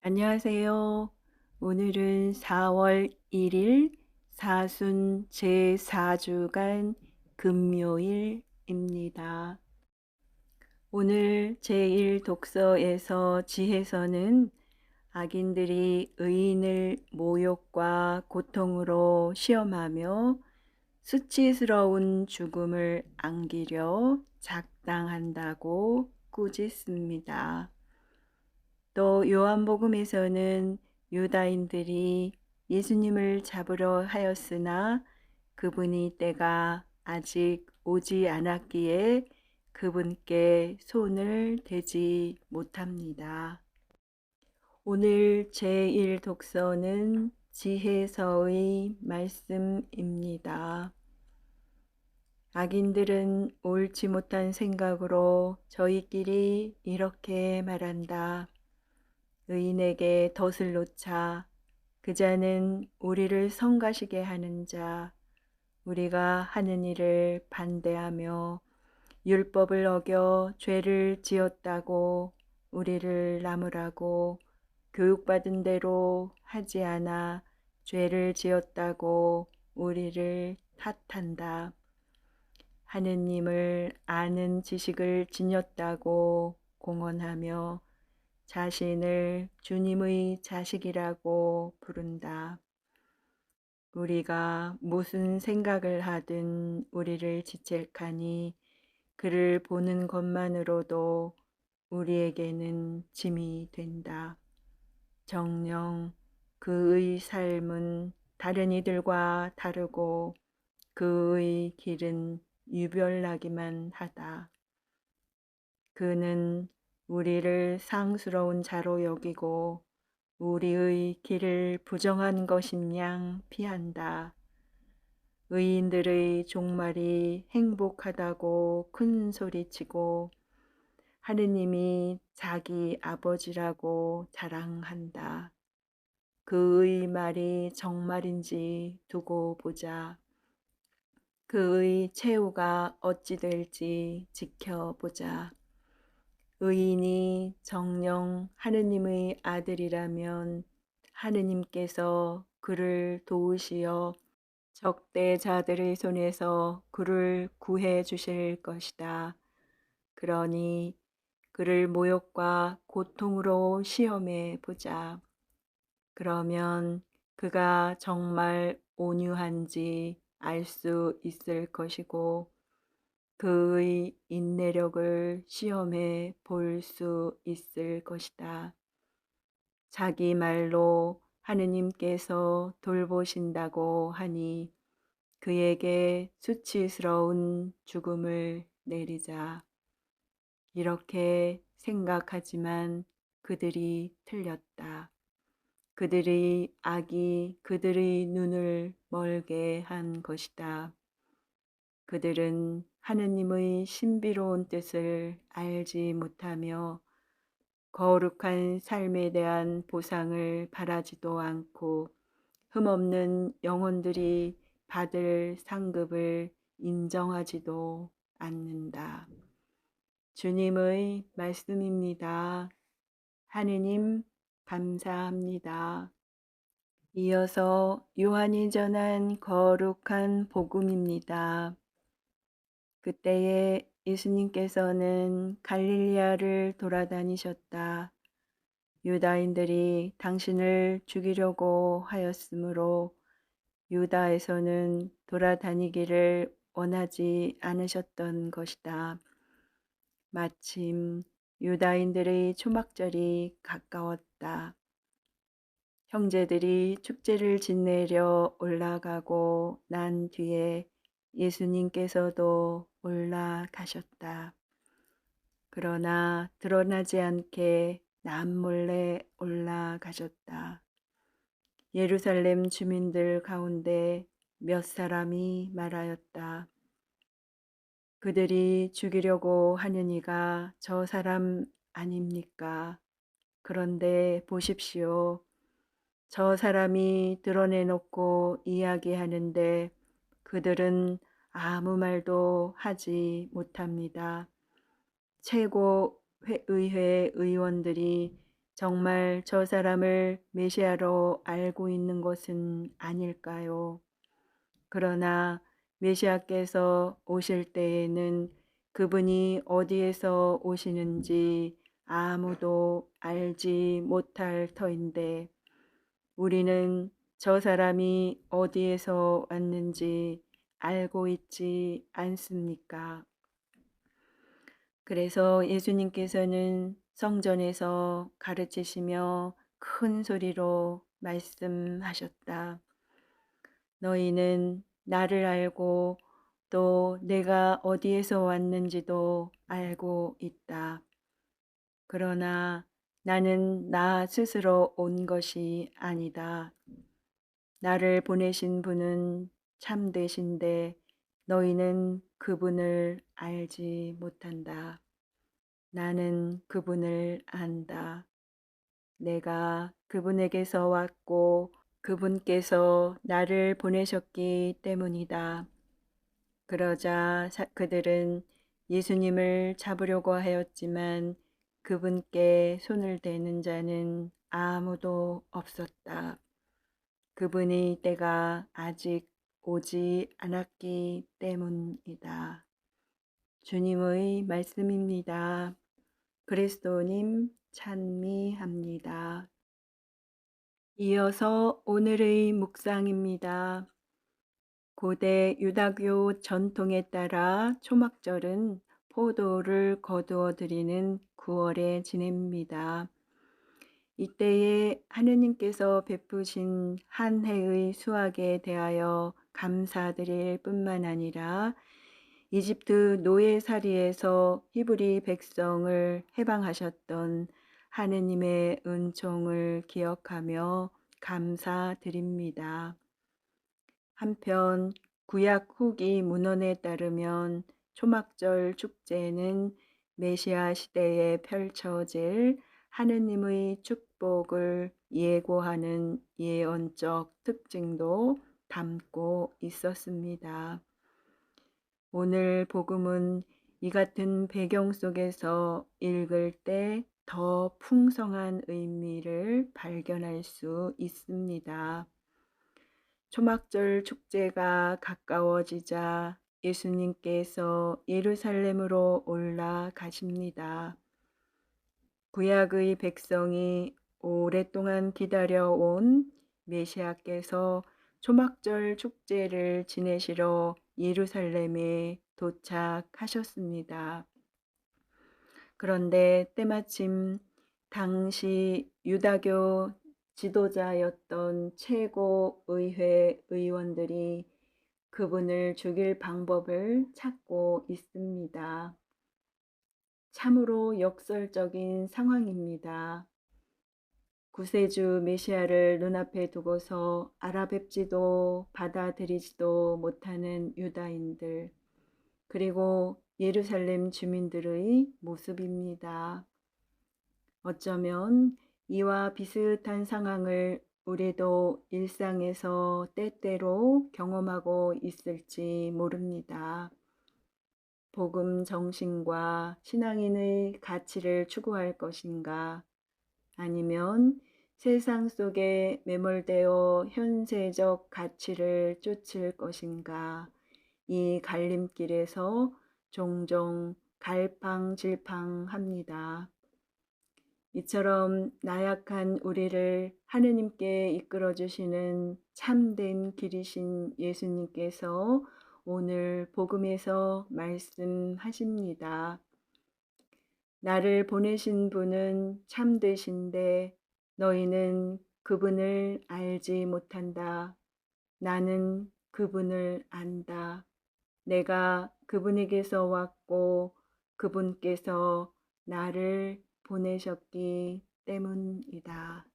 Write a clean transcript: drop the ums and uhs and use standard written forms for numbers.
안녕하세요. 오늘은 4월 1일 사순 제4주간 금요일입니다. 오늘 제1 독서에서 지혜서는 악인들이 의인을 모욕과 고통으로 시험하며 수치스러운 죽음을 안기려 작당한다고 꾸짖습니다. 또 요한복음에서는 유다인들이 예수님을 잡으려 하였으나 그분이 때가 아직 오지 않았기에 그분께 손을 대지 못합니다. 오늘 제1 독서는 지혜서의 말씀입니다. 악인들은 옳지 못한 생각으로 저희끼리 이렇게 말한다. 의인에게 덫을 놓자. 그 자는 우리를 성가시게 하는 자. 우리가 하는 일을 반대하며 율법을 어겨 죄를 지었다고 우리를 나무라고 교육받은 대로 하지 않아 죄를 지었다고 우리를 탓한다. 하느님을 아는 지식을 지녔다고 공언하며 자신을 주님의 자식이라고 부른다. 우리가 무슨 생각을 하든 우리를 지책하니 그를 보는 것만으로도 우리에게는 짐이 된다. 정녕 그의 삶은 다른 이들과 다르고 그의 길은 유별나기만 하다. 그는 우리를 상스러운 자로 여기고 우리의 길을 부정한 것인 양 피한다. 의인들의 종말이 행복하다고 큰 소리치고 하느님이 자기 아버지라고 자랑한다. 그의 말이 정말인지 두고 보자. 그의 최후가 어찌 될지 지켜보자. 의인이 정녕 하느님의 아들이라면 하느님께서 그를 도우시어 적대자들의 손에서 그를 구해 주실 것이다. 그러니 그를 모욕과 고통으로 시험해 보자. 그러면 그가 정말 온유한지 알 수 있을 것이고 그의 인내력을 시험해 볼 수 있을 것이다. 자기 말로 하느님께서 돌보신다고 하니 그에게 수치스러운 죽음을 내리자. 이렇게 생각하지만 그들이 틀렸다. 그들의 악이 그들의 눈을 멀게 한 것이다. 그들은 하느님의 신비로운 뜻을 알지 못하며 거룩한 삶에 대한 보상을 바라지도 않고 흠없는 영혼들이 받을 상급을 인정하지도 않는다. 주님의 말씀입니다. 하느님 감사합니다. 이어서 요한이 전한 거룩한 복음입니다. 그때에 예수님께서는 갈릴리아를 돌아다니셨다. 유다인들이 당신을 죽이려고 하였으므로 유다에서는 돌아다니기를 원하지 않으셨던 것이다. 마침 유다인들의 초막절이 가까웠다. 형제들이 축제를 지내려 올라가고 난 뒤에 예수님께서도 올라가셨다. 그러나 드러나지 않게 남몰래 올라가셨다. 예루살렘 주민들 가운데 몇 사람이 말하였다. 그들이 죽이려고 하느니가 저 사람 아닙니까? 그런데 보십시오. 저 사람이 드러내놓고 이야기하는데 그들은 아무 말도 하지 못합니다. 최고의회 의원들이 정말 저 사람을 메시아로 알고 있는 것은 아닐까요? 그러나 메시아께서 오실 때에는 그분이 어디에서 오시는지 아무도 알지 못할 터인데 우리는 저 사람이 어디에서 왔는지 알고 있지 않습니까? 그래서 예수님께서는 성전에서 가르치시며 큰 소리로 말씀하셨다. 너희는 나를 알고 또 내가 어디에서 왔는지도 알고 있다. 그러나 나는 나 스스로 온 것이 아니다. 나를 보내신 분은 참되신데 너희는 그분을 알지 못한다. 나는 그분을 안다. 내가 그분에게서 왔고 그분께서 나를 보내셨기 때문이다. 그러자 그들은 예수님을 잡으려고 하였지만 그분께 손을 대는 자는 아무도 없었다. 그분의 때가 아직 오지 않았기 때문이다. 주님의 말씀입니다. 그리스도님 찬미합니다. 이어서 오늘의 묵상입니다. 고대 유다교 전통에 따라 초막절은 포도를 거두어 드리는 9월에 지냅니다. 이때에 하느님께서 베푸신 한 해의 수확에 대하여 감사드릴 뿐만 아니라 이집트 노예살이에서 히브리 백성을 해방하셨던 하느님의 은총을 기억하며 감사드립니다. 한편 구약 후기 문헌에 따르면 초막절 축제는 메시아 시대에 펼쳐질 하느님의 축복을 예고하는 예언적 특징도 담고 있었습니다. 오늘 복음은 이 같은 배경 속에서 읽을 때 더 풍성한 의미를 발견할 수 있습니다. 초막절 축제가 가까워지자 예수님께서 예루살렘으로 올라가십니다. 구약의 백성이 오랫동안 기다려온 메시아께서 초막절 축제를 지내시러 예루살렘에 도착하셨습니다. 그런데 때마침 당시 유다교 지도자였던 최고의회 의원들이 그분을 죽일 방법을 찾고 있습니다. 참으로 역설적인 상황입니다. 구세주 메시아를 눈앞에 두고서 알아뵙지도 받아들이지도 못하는 유다인들, 그리고 예루살렘 주민들의 모습입니다. 어쩌면 이와 비슷한 상황을 우리도 일상에서 때때로 경험하고 있을지 모릅니다. 복음 정신과 신앙인의 가치를 추구할 것인가? 아니면 세상 속에 매몰되어 현세적 가치를 쫓을 것인가? 이 갈림길에서 종종 갈팡질팡합니다. 이처럼 나약한 우리를 하느님께 이끌어 주시는 참된 길이신 예수님께서 오늘 복음에서 말씀하십니다. 나를 보내신 분은 참되신데 너희는 그분을 알지 못한다. 나는 그분을 안다. 내가 그분에게서 왔고 그분께서 나를 보내셨기 때문이다.